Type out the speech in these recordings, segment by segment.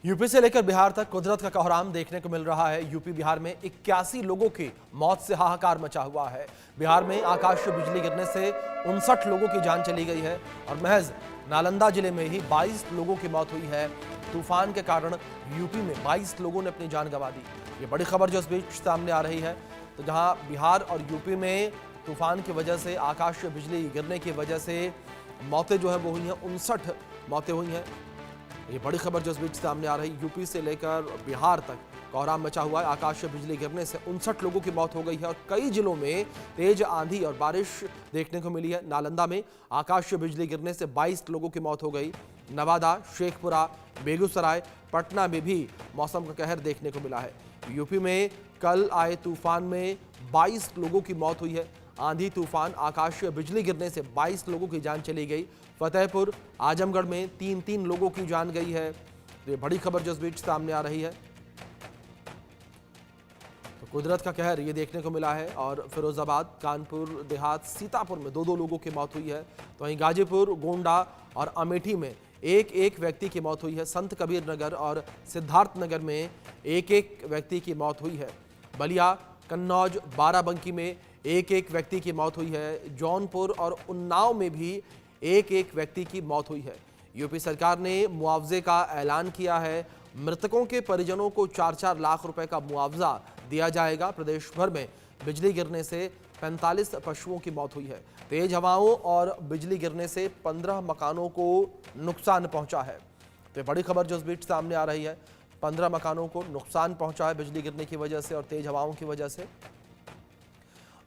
UP से लेकर बिहार तक कुदरत का कोहराम देखने को मिल रहा है। यूपी बिहार में 81 लोगों की मौत से हाहाकार मचा हुआ है। बिहार में आकाशीय बिजली गिरने से 59 लोगों की जान चली गई है और महज नालंदा जिले में ही 22 लोगों की मौत हुई है। तूफान के कारण यूपी में 22 लोगों ने अपनी जान गंवा दी। ये बड़ी खबर जो इस बीच सामने आ रही है, तो जहां बिहार और यूपी में तूफान की वजह से, आकाशीय बिजली गिरने की वजह से मौतें जो है वो हुई हैं, 59 मौतें हुई हैं। ये बड़ी खबर जो इस बीच सामने आ रही, यूपी से लेकर बिहार तक कोहराम मचा हुआ है। आकाशीय बिजली गिरने से 59 लोगों की मौत हो गई है और कई जिलों में तेज आंधी और बारिश देखने को मिली है। नालंदा में आकाशीय बिजली गिरने से 22 लोगों की मौत हो गई। नवादा, शेखपुरा, बेगूसराय, पटना में भी मौसम का कहर देखने को मिला है। यूपी में कल आए तूफान में 22 लोगों की मौत हुई है। आंधी तूफान, आकाशीय बिजली गिरने से 22 लोगों की जान चली गई। फतेहपुर, आजमगढ़ में 3 लोगों की जान गई है। ये बड़ी खबर जो इस बीच सामने आ रही है, तो कुदरत का कहर ये देखने को मिला है। और फिरोजाबाद, कानपुर देहात, सीतापुर में 2 लोगों की मौत हुई है। तो वहीं गाजीपुर, गोंडा और अमेठी में एक व्यक्ति की मौत हुई है। संत कबीर नगर और सिद्धार्थनगर में एक व्यक्ति की मौत हुई है। बलिया, कन्नौज, बाराबंकी में एक व्यक्ति की मौत हुई है। जौनपुर और उन्नाव में भी एक व्यक्ति की मौत हुई है। यूपी सरकार ने मुआवजे का ऐलान किया है। मृतकों के परिजनों को 4-4 लाख रुपए का मुआवजा दिया जाएगा। प्रदेश भर में बिजली गिरने से 45 पशुओं की मौत हुई है। तेज हवाओं और बिजली गिरने से 15 मकानों को नुकसान पहुंचा है। तो बड़ी खबर जो इस बीच सामने आ रही है, 15 मकानों को नुकसान पहुंचा है बिजली गिरने की वजह से और तेज हवाओं की वजह से।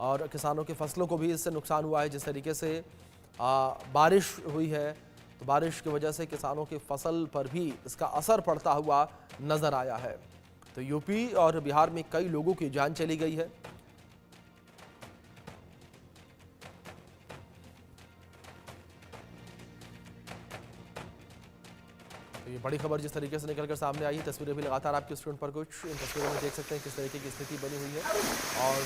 और किसानों की फसलों को भी इससे नुकसान हुआ है। जिस तरीके से बारिश हुई है, तो बारिश की वजह से किसानों की फसल पर भी इसका असर पड़ता हुआ नजर आया है। तो यूपी और बिहार में कई लोगों की जान चली गई है। तो ये बड़ी खबर जिस तरीके से निकलकर सामने आई है, तस्वीरें भी लगातार आपकी स्क्रीन पर कुछ इन तस्वीरों में देख सकते हैं किस तरीके की स्थिति बनी हुई है। और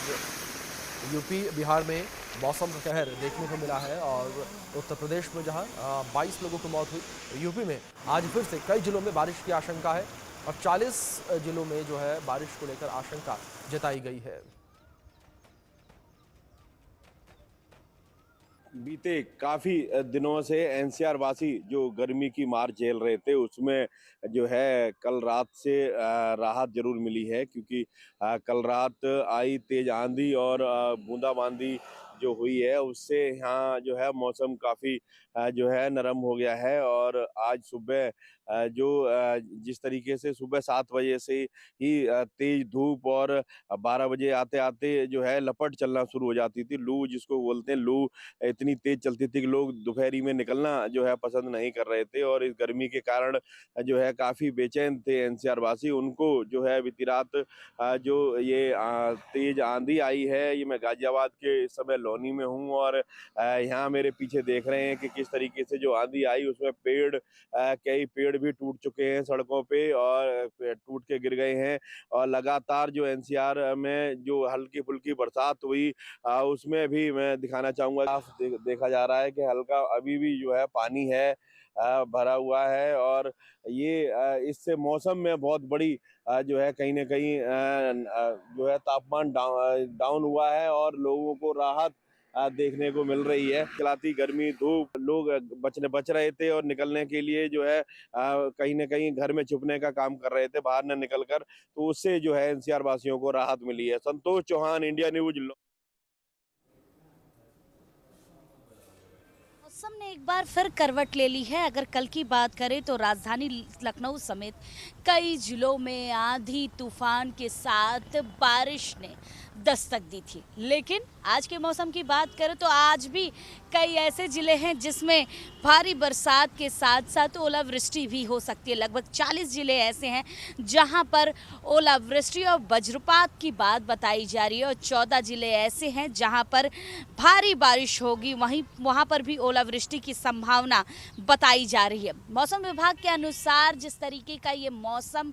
यूपी बिहार में मौसम का कहर देखने को मिला है। और उत्तर प्रदेश में जहां 22 लोगों की मौत हुई, तो यूपी में आज फिर से कई जिलों में बारिश की आशंका है और 40 जिलों में जो है बारिश को लेकर आशंका जताई गई है। बीते काफी दिनों से एनसीआर वासी जो गर्मी की मार झेल रहे थे, उसमें जो है कल रात से राहत जरूर मिली है, क्योंकि कल रात आई तेज आंधी और बूंदाबांदी जो हुई है, उससे यहाँ जो है मौसम काफी जो है नरम हो गया है। और आज सुबह जिस तरीके से सुबह 7 बजे से ही तेज धूप और 12 बजे आते आते जो है लपट चलना शुरू हो जाती थी। लू जिसको बोलते हैं, लू इतनी तेज चलती थी कि लोग दोपहरी में निकलना जो है पसंद नहीं कर रहे थे। और इस गर्मी के कारण जो है काफी बेचैन थे एनसीआर वासी। उनको जो है बीती रात जो ये तेज आंधी आई है, ये मैं गाजियाबाद के इस समय लोनी में हूँ। और यहाँ मेरे पीछे देख रहे हैं कि किस तरीके से जो आंधी आई, उसमें कई पेड़ भी टूट चुके हैं सड़कों पे और टूट के गिर गए हैं। और लगातार जो एनसीआर में जो हल्की फुल्की बरसात हुई, उसमें भी मैं दिखाना चाहूंगा, देखा जा रहा है कि हल्का अभी भी जो है पानी है भरा हुआ है। और ये इससे मौसम में बहुत बड़ी जो है कहीं ना कहीं जो है तापमान डाउन हुआ है और लोगों को राहत देखने को मिल रही है। खिलाती गर्मी धूप, लोग बच रहे थे और निकलने के लिए जो है कहीं ना कहीं घर में छुपने का काम कर रहे थे, बाहर न निकल कर। तो उससे जो है एनसीआर वासियों को राहत मिली है। Santosh Chauhan, India news. मौसम ने एक बार फिर करवट ले ली है। अगर कल की बात करें तो राजधानी लखनऊ समेत कई जिलों में आंधी तूफान के साथ बारिश ने दस्तक दी थी। लेकिन आज के मौसम की बात करें तो आज भी कई ऐसे जिले हैं जिसमें भारी बरसात के साथ साथ ओलावृष्टि भी हो सकती है। लगभग 40 जिले ऐसे हैं जहां पर ओलावृष्टि और वज्रपात की बात बताई जा रही है और 14 जिले ऐसे हैं जहां पर भारी बारिश होगी, वहां पर भी ओलावृष्टि की संभावना बताई जा रही है। मौसम विभाग के अनुसार जिस तरीके का ये मौसम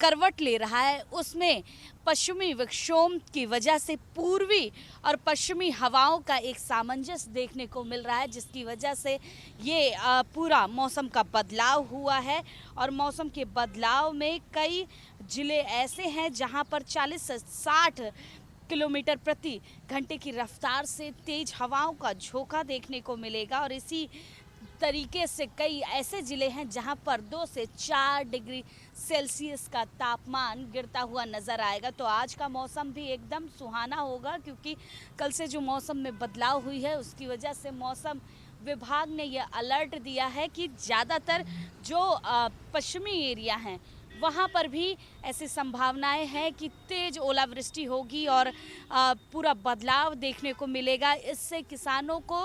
करवट ले रहा है उसमें पश्चिमी विक्षोभ की वजह से पूर्वी और पश्चिमी हवाओं का एक सामंजस्य देखने को मिल रहा है, जिसकी वजह से ये पूरा मौसम का बदलाव हुआ है। और मौसम के बदलाव में कई जिले ऐसे हैं जहां पर 40 से 60 किलोमीटर प्रति घंटे की रफ्तार से तेज हवाओं का झोंका देखने को मिलेगा। और इसी तरीके से कई ऐसे ज़िले हैं जहां पर 2 से 4 डिग्री सेल्सियस का तापमान गिरता हुआ नज़र आएगा। तो आज का मौसम भी एकदम सुहाना होगा, क्योंकि कल से जो मौसम में बदलाव हुई है उसकी वजह से मौसम विभाग ने यह अलर्ट दिया है कि ज़्यादातर जो पश्चिमी एरिया हैं वहाँ पर भी ऐसी संभावनाएं हैं कि तेज ओलावृष्टि होगी और पूरा बदलाव देखने को मिलेगा। इससे किसानों को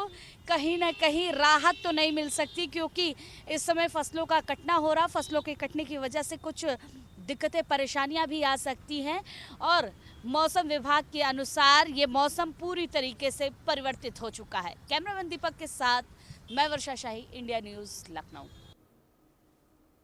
कहीं ना कहीं राहत तो नहीं मिल सकती, क्योंकि इस समय फसलों का कटना हो रहा, फसलों के कटने की वजह से कुछ दिक्कतें परेशानियां भी आ सकती हैं। और मौसम विभाग के अनुसार ये मौसम पूरी तरीके से परिवर्तित हो चुका है। कैमरामैन दीपक के साथ मैं वर्षा शाही, इंडिया न्यूज़, लखनऊ।